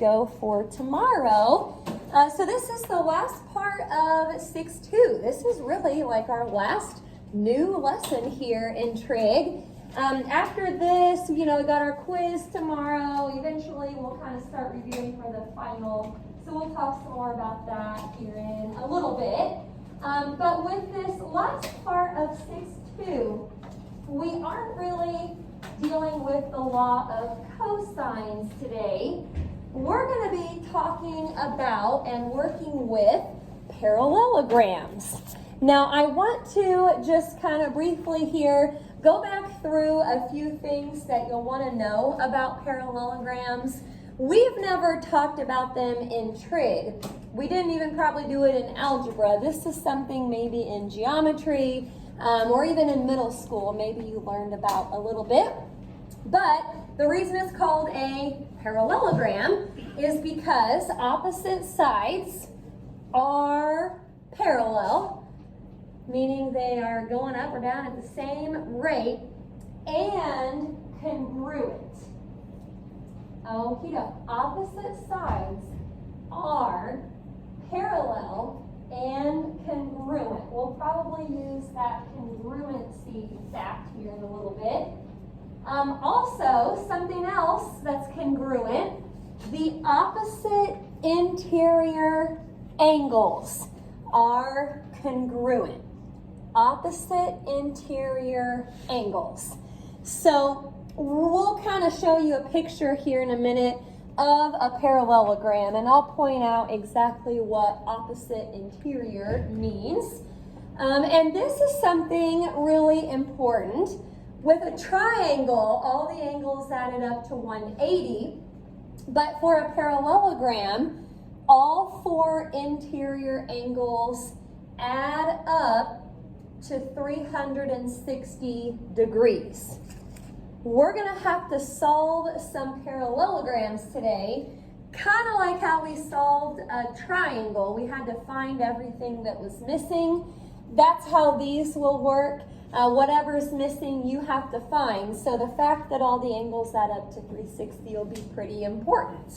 go for tomorrow. So this is the last part of 6-2. This is really like our last new lesson here in Trig. After this, we got our quiz tomorrow. Eventually, we'll kind of start reviewing for the final. So we'll talk some more about that here in a little bit. But with this last part of 6-2, we aren't really dealing with the law of cosines today. We're going to be talking about and working with parallelograms. Now, I want to just kind of briefly here go back through a few things that you'll want to know about parallelograms. We've never talked about them in Trig. We didn't even probably do it in algebra. This is something maybe in geometry or even in middle school. Maybe you learned about a little bit. But the reason it's called a parallelogram is because opposite sides are parallel, meaning they are going up or down at the same rate, and congruent. Okie doke. Opposite sides are parallel and congruent. We'll probably use that congruency fact here in a little bit. Also, something else that's congruent, the opposite interior angles are congruent. Opposite interior angles. So we'll kind of show you a picture here in a minute of a parallelogram, and I'll point out exactly what opposite interior means. And this is something really important. With a triangle, all the angles added up to 180, but for a parallelogram, all four interior angles add up to 360 degrees. We're going to have to solve some parallelograms today, kind of like how we solved a triangle. We had to find everything that was missing. That's how these will work. Whatever's missing, you have to find. So the fact that all the angles add up to 360 will be pretty important.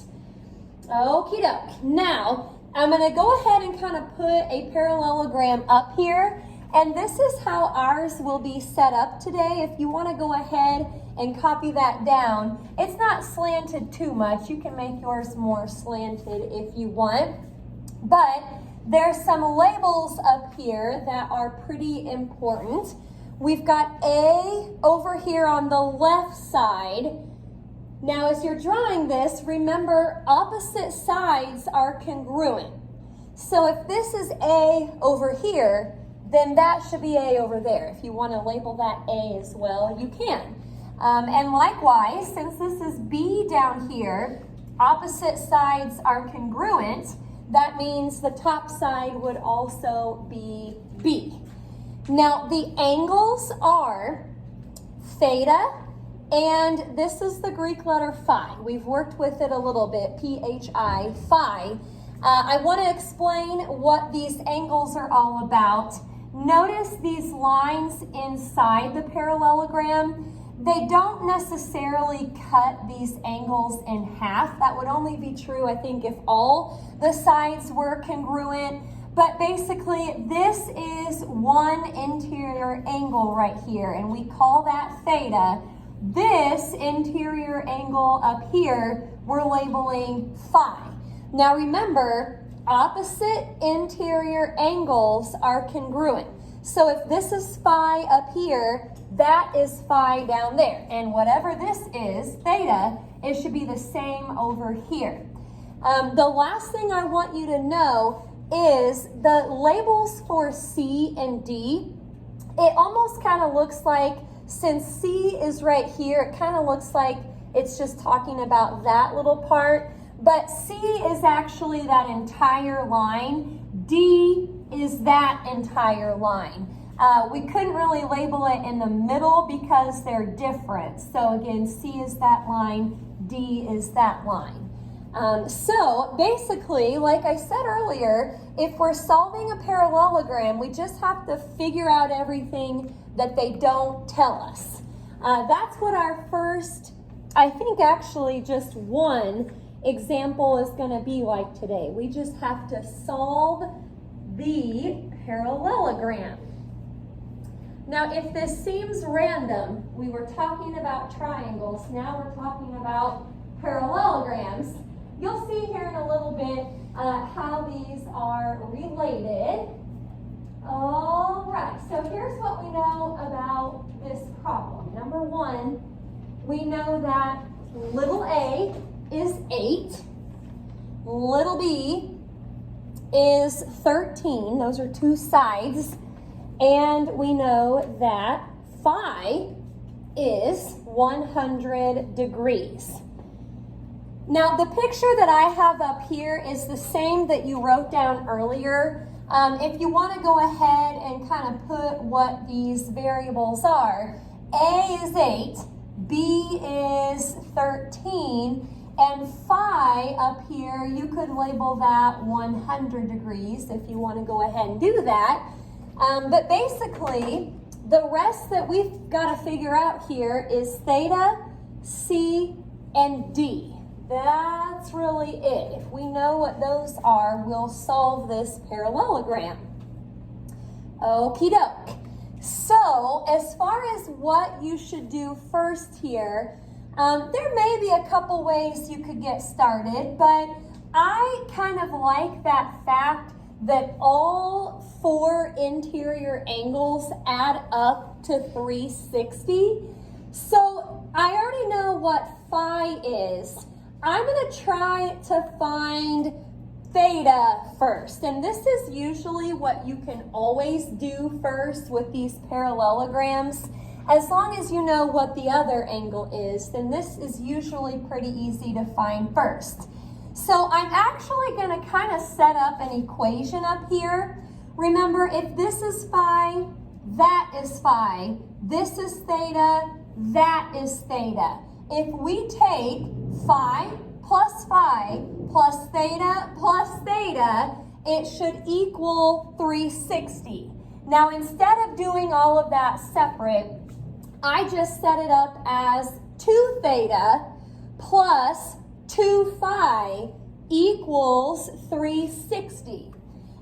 Okie doke. Now, I'm going to go ahead and kind of put a parallelogram up here. And this is how ours will be set up today. If you want to go ahead and copy that down, it's not slanted too much. You can make yours more slanted if you want. But there's some labels up here that are pretty important. We've got A over here on the left side. Now, as you're drawing this, remember opposite sides are congruent. So if this is A over here, then that should be A over there. If you want to label that A as well, you can. And likewise, since this is B down here, opposite sides are congruent. That means the top side would also be B. Now, the angles are theta, and this is the Greek letter phi. We've worked with it a little bit, P-H-I, phi. I want to explain what these angles are all about. Notice these lines inside the parallelogram. They don't necessarily cut these angles in half. That would only be true, I think, if all the sides were congruent. But basically, this is one interior angle right here, and we call that theta. This interior angle up here, we're labeling phi. Now remember, opposite interior angles are congruent. So if this is phi up here, that is phi down there. And whatever this is, theta, it should be the same over here. The last thing I want you to know is the labels for C and D. It almost kind of looks like, since C is right here, it kind of looks like it's just talking about that little part. But C is actually that entire line. D is that entire line. We couldn't really label it in the middle because they're different. So again, C is that line, D is that line. So basically, like I said earlier, if we're solving a parallelogram, we just have to figure out everything that they don't tell us. That's what our first, I think actually just one example is going to be like today. We just have to solve the parallelogram. Now, if this seems random, we were talking about triangles, now we're talking about parallelograms. You'll see here in a little bit how these are related. All right, so here's what we know about this problem. Number one, we know that little a is 8, little b is 13, those are two sides, and we know that phi is 100 degrees. Now, the picture that I have up here is the same that you wrote down earlier. If you want to go ahead and kind of put what these variables are, A is 8, B is 13, and phi up here, you could label that 100 degrees if you want to go ahead and do that. But basically, the rest that we've got to figure out here is theta, C, and D. That's really it. If we know what those are, we'll solve this parallelogram. Okie doke. So, as far as what you should do first here, there may be a couple ways you could get started, but I kind of like that fact that all 4 interior angles add up to 360. So, I already know what phi is. I'm going to try to find theta first, and this is usually what you can always do first with these parallelograms. As long as you know what the other angle is, then this is usually pretty easy to find first. So I'm actually going to kind of set up an equation up here. Remember, if this is phi, that is phi. This is theta, that is theta. If we take phi plus theta, it should equal 360. Now, instead of doing all of that separate, I just set it up as 2 theta plus 2 phi equals 360.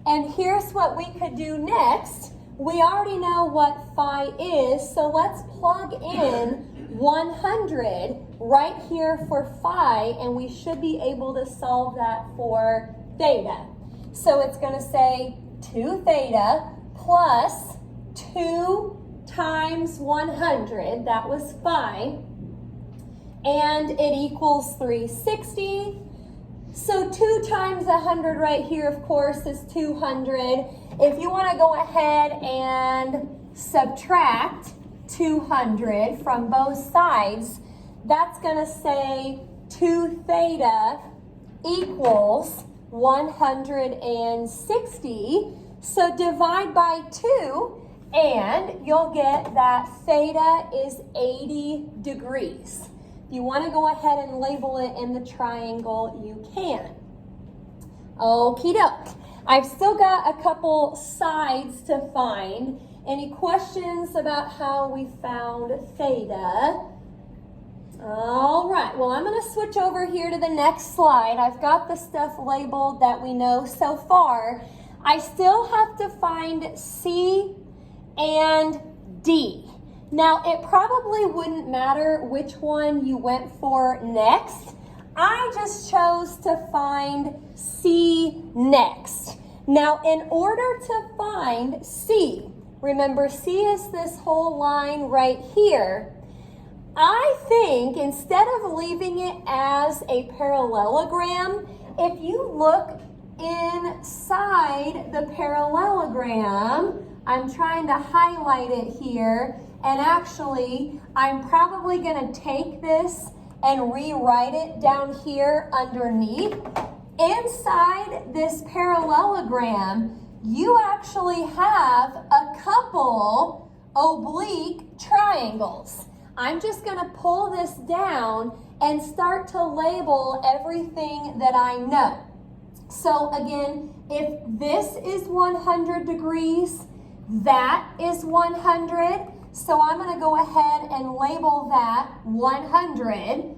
And here's what we could do next. We already know what phi is, so let's plug in 100 right here for phi, and we should be able to solve that for theta. So it's going to say 2 theta plus 2 times 100, that was phi, and it equals 360. So 2 times 100 right here, of course, is 200. If you want to go ahead and subtract 200 from both sides, that's going to say 2 theta equals 160. So divide by 2, and you'll get that theta is 80 degrees. If you want to go ahead and label it in the triangle, you can. Okie doke. I've still got a couple sides to find. Any questions about how we found theta? All right, well, I'm going to switch over here to the next slide. I've got the stuff labeled that we know so far. I still have to find C and D. Now, it probably wouldn't matter which one you went for next. I just chose to find C next. Now, in order to find C, remember C is this whole line right here. I think instead of leaving it as a parallelogram, if you look inside the parallelogram, I'm trying to highlight it here, and actually I'm probably going to take this and rewrite it down here underneath. Inside this parallelogram, you actually have a couple oblique triangles. I'm just going to pull this down and start to label everything that I know. So again, if this is 100 degrees, that is 100. So I'm going to go ahead and label that 100.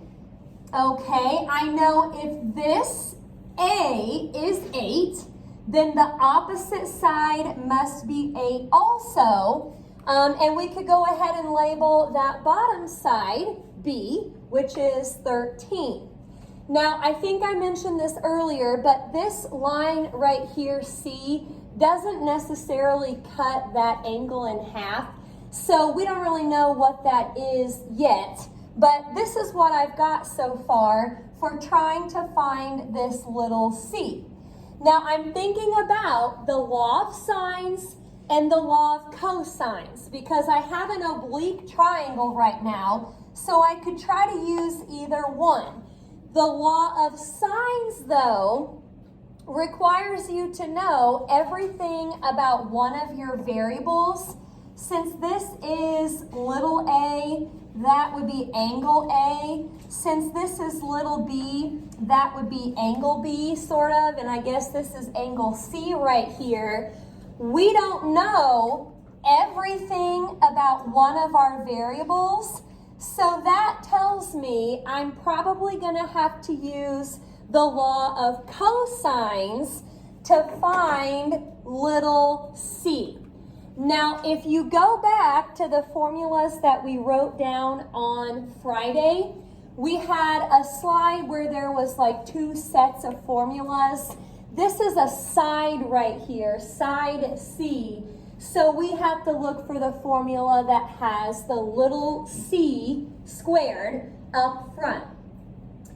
Okay, I know if this A is 8, then the opposite side must be 8 also. And we could go ahead and label that bottom side B, which is 13. Now, I think I mentioned this earlier, but this line right here, C, doesn't necessarily cut that angle in half. So we don't really know what that is yet. But this is what I've got so far for trying to find this little c. Now I'm thinking about the law of sines and the law of cosines because I have an oblique triangle right now, so I could try to use either one. The law of sines, though, requires you to know everything about one of your variables. Since this is little a, that would be angle A. Since this is little b, that would be angle B, sort of, and I guess this is angle C right here. We don't know everything about one of our variables, so that tells me I'm probably going to have to use the law of cosines to find little c. Now, if you go back to the formulas that we wrote down on Friday, we had a slide where there was like 2 sets of formulas. This is a side right here, side C. So we have to look for the formula that has the little c squared up front.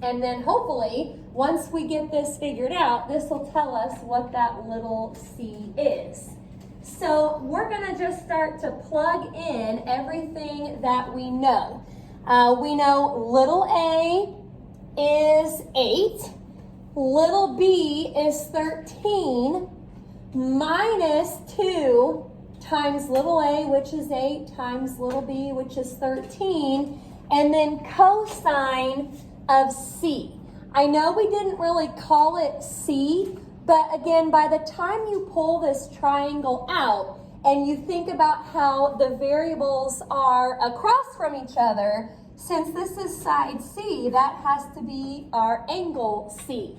And then hopefully, once we get this figured out, this will tell us what that little c is. So we're going to just start to plug in everything that we know. We know little a is 8, little b is 13, minus 2 times little a, which is 8, times little b, which is 13, and then cosine of c. I know we didn't really call it c, but again, by the time you pull this triangle out and you think about how the variables are across from each other, since this is side C, that has to be our angle C.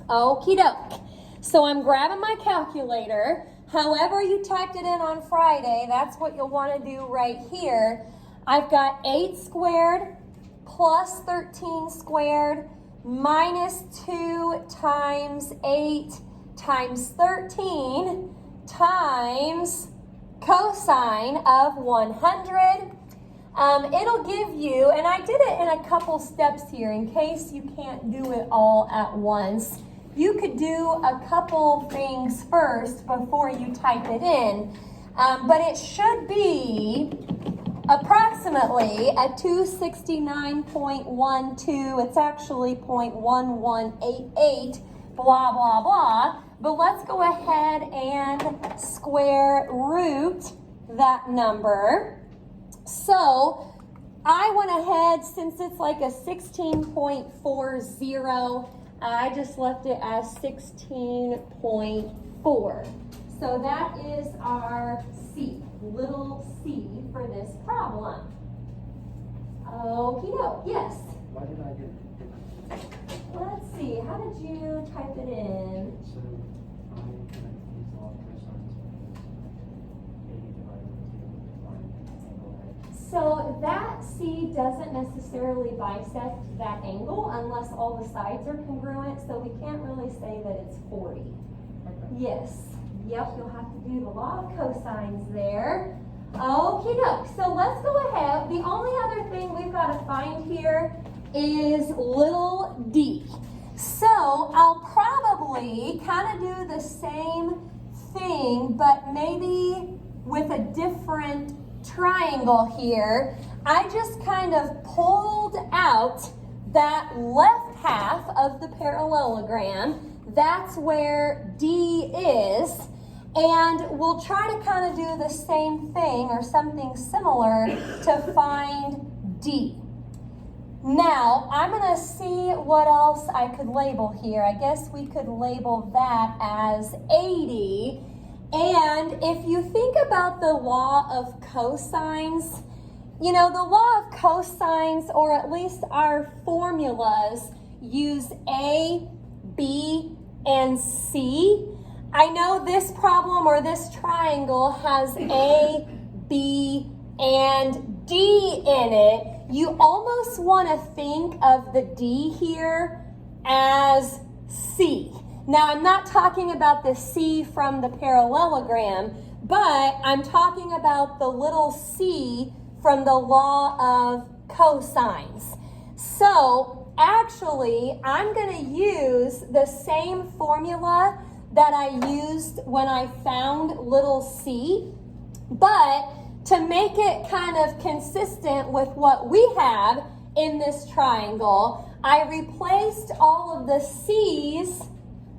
Okie doke. So I'm grabbing my calculator. However you typed it in on Friday, that's what you'll want to do right here. I've got 8 squared plus 13 squared minus 2 times 8 times 13 times cosine of 100. It'll give you, and I did it in a couple steps here in case you can't do it all at once. You could do a couple things first before you type it in, but it should be approximately at 269.12. It's actually 0.1188, blah, blah, blah. But let's go ahead and square root that number. So I went ahead, since it's like a 16.40, I just left it as 16.4. So that is our C, little c for this problem. Okie doke, yes? Why did I get different? Let's see, how did you type it in? So I can use law of cosines because 80 divided by 2 is 5 angle A. So that C doesn't necessarily bisect that angle unless all the sides are congruent, so we can't really say that it's 40. Okay. Yes, yep, you'll have to do the law of cosines there. Okie doke, so let's go ahead. The only other thing we've got to find here is little d. So I'll probably kind of do the same thing, but maybe with a different triangle here. I just kind of pulled out that left half of the parallelogram. That's where D is. And we'll try to kind of do the same thing or something similar to find D. Now, I'm going to see what else I could label here. I guess we could label that as 80. And if you think about the law of cosines, you know, the law of cosines, or at least our formulas, use A, B, and C. I know this problem or this triangle has A, B, and D in it. You almost want to think of the D here as C. Now, I'm not talking about the C from the parallelogram, but I'm talking about the little c from the law of cosines. So, actually, I'm going to use the same formula that I used when I found little c, but to make it kind of consistent with what we have in this triangle, I replaced all of the c's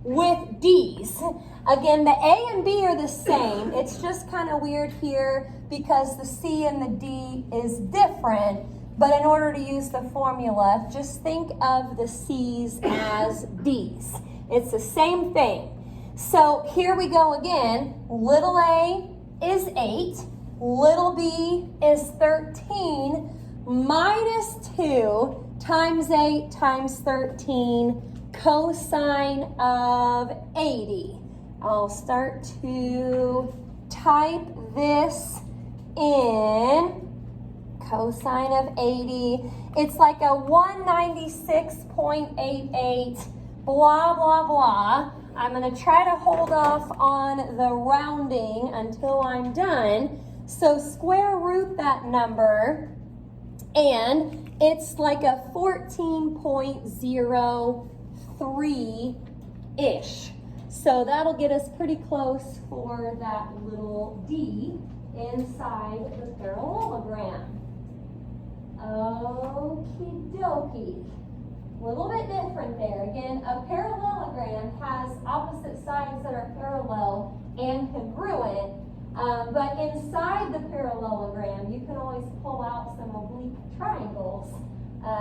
with d's. Again, the A and B are the same. It's just kind of weird here because the C and the D is different. But in order to use the formula, just think of the C's as D's. It's the same thing. So here we go again. Little a is 8. Little b is 13 minus 2 times 8 times 13 cosine of 80. I'll start to type this in. Cosine of 80. It's like a 196.88, blah, blah, blah. I'm going to try to hold off on the rounding until I'm done. So square root that number, and it's like a 14.03-ish. So that'll get us pretty close for that little d inside the parallelogram. Okie dokie. A little bit different there. Again, a parallelogram has opposite sides that are parallel and congruent, but inside the parallelogram, you can always pull out some oblique triangles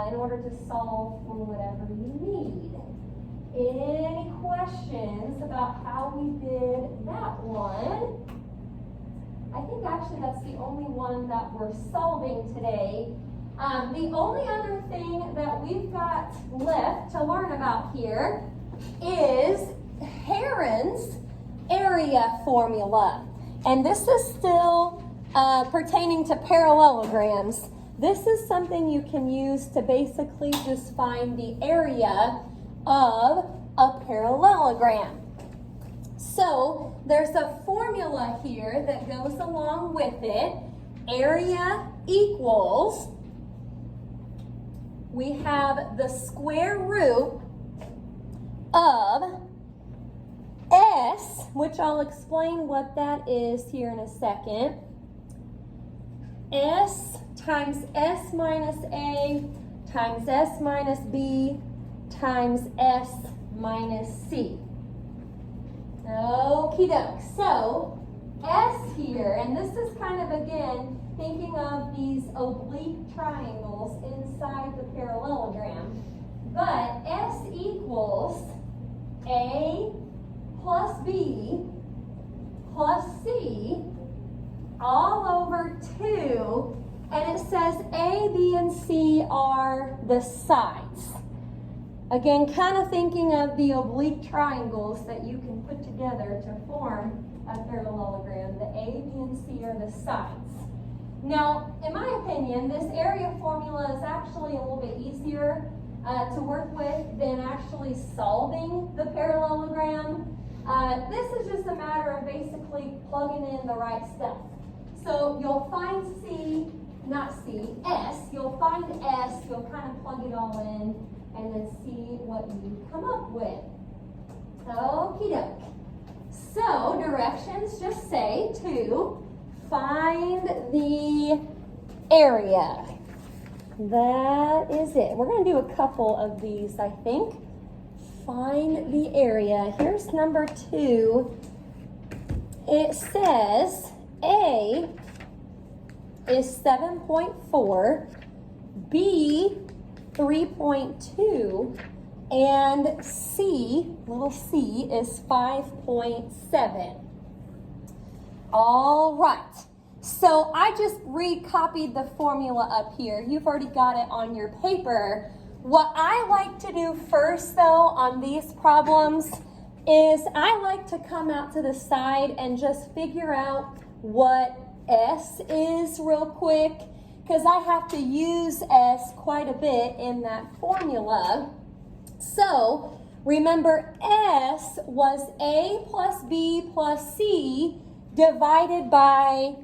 in order to solve for whatever you need. Any questions about how we did that one? I think actually that's the only one that we're solving today. The only other thing that we've got left to learn about here is Heron's area formula. And this is still pertaining to parallelograms. This is something you can use to basically just find the area of a parallelogram. So there's a formula here that goes along with it. Area equals, we have the square root of S, which I'll explain what that is here in a second. S times S minus A times S minus B times S minus C. Okie doke. So S here, and this is kind of again thinking of these oblique triangles inside the parallelogram. But S equals A plus B plus C all over 2. And it says A, B, and C are the sides. Again, kind of thinking of the oblique triangles that you can put together to form a parallelogram. The A, B, and C are the sides. Now, in my opinion, this area formula is actually a little bit easier to work with than actually solving the parallelogram. This is just a matter of basically plugging in the right stuff. So you'll find S, you'll find S, you'll kind of plug it all in, and then see what you come up with. Okie doke. So directions just say to find the area. That is it. We're going to do a couple of these, I think. Find the area. Here's number 2. It says A is 7.4, B 3.2, and C, little c, is 5.7. All right. So I just recopied the formula up here. You've already got it on your paper. What I like to do first, though, on these problems is I like to come out to the side and just figure out what S is real quick, because I have to use S quite a bit in that formula. So remember, S was A plus B plus C divided by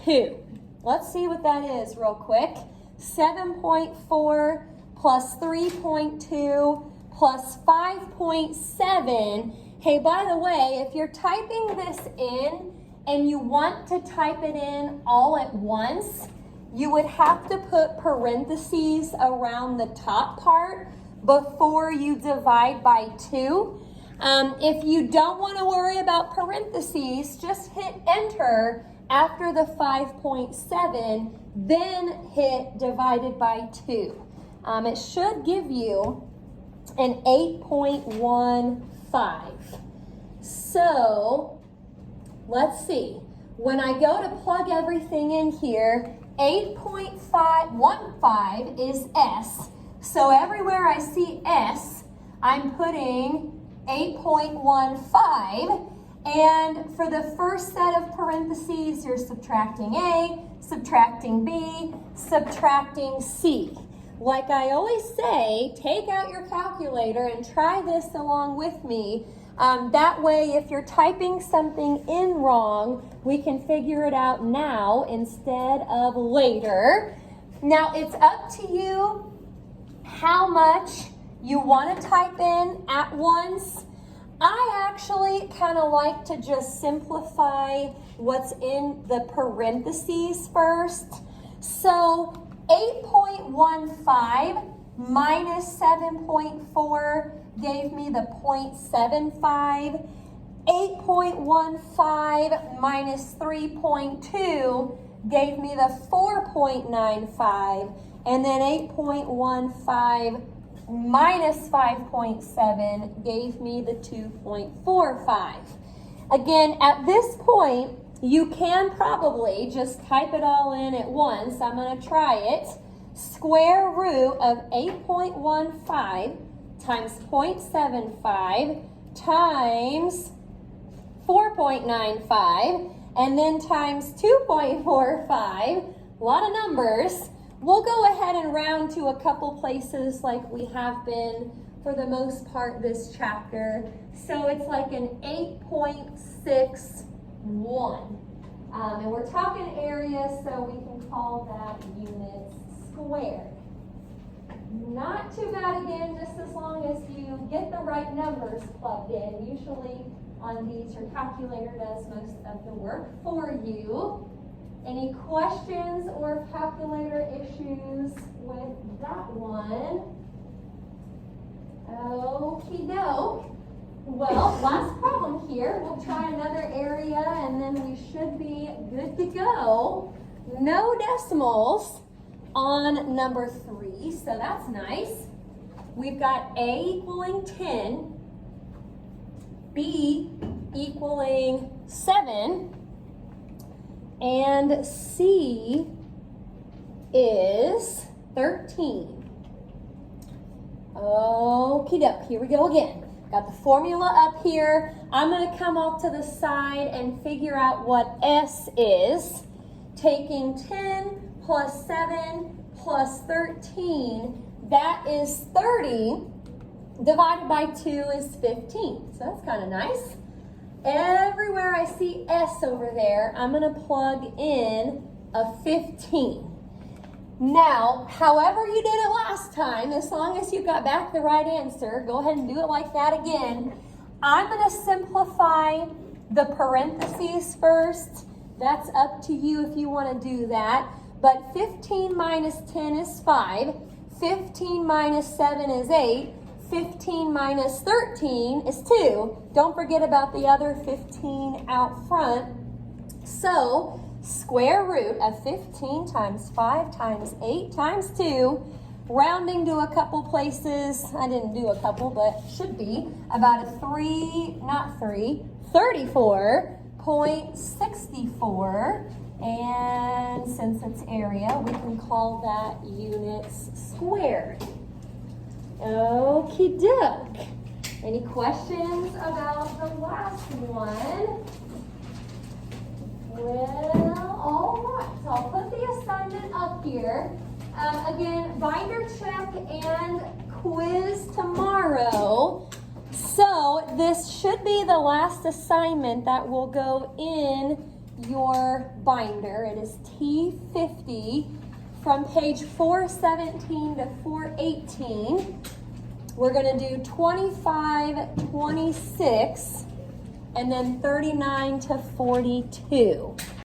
2. Let's see what that is real quick. 7.4 plus 3.2 plus 5.7. Hey, by the way, if you're typing this in and you want to type it in all at once, you would have to put parentheses around the top part before you divide by 2. If you don't want to worry about parentheses, just hit enter after the 5.7, then hit divided by 2. It should give you an 8.15. So let's see. When I go to plug everything in here, 8.515 is S. So everywhere I see S, I'm putting 8.15. And for the first set of parentheses, you're subtracting A, subtracting B, subtracting C. Like I always say, take out your calculator and try this along with me. That way, if you're typing something in wrong, we can figure it out now instead of later. Now, it's up to you how much you want to type in at once. I actually kind of like to just simplify what's in the parentheses first. So 8.15 minus 7.4 gave me the 0.75. 8.15 minus 3.2 gave me the 4.95. And then 8.15 minus 5.7 gave me the 2.45. Again, at this point, you can probably just type it all in at once. I'm going to try it. Square root of 8.15 times 0.75 times 4.95 and then times 2.45. A lot of numbers. We'll go ahead and round to a couple places like we have been for the most part this chapter. So it's like an 8.61. And we're talking area, so we can call that units squared. Not too bad again, just as long as you get the right numbers plugged in. Usually on these, your calculator does most of the work for you. Any questions or calculator issues with that one? Okie doke. Well, last problem here. We'll try another area and then we should be good to go. No decimals on number 3, so that's nice. We've got A equaling 10, B equaling 7, and C is 13. Okie doke, here we go again. Got the formula up here. I'm going to come off to the side and figure out what S is. Taking 10 plus 7 plus 13, that is 30. Divided by 2 is 15. So that's kind of nice. Everywhere I see S over there, I'm going to plug in a 15. Now, however you did it last time, as long as you got back the right answer, go ahead and do it like that again. I'm going to simplify the parentheses first. That's up to you if you want to do that. But 15 minus 10 is 5. 15 minus 7 is 8. 15 minus 13 is 2. Don't forget about the other 15 out front. So, square root of 15 times 5 times 8 times 2, rounding to a couple places. I didn't do a couple, but should be about a 34.5 0.64, and since it's area, we can call that units squared. Okie doke. Any questions about the last one? Well, all right, so I'll put the assignment up here. Again, binder check and quiz tomorrow. So this should be the last assignment that will go in your binder. It is T50 from page 417 to 418. We're going to do 25, 26, and then 39 to 42.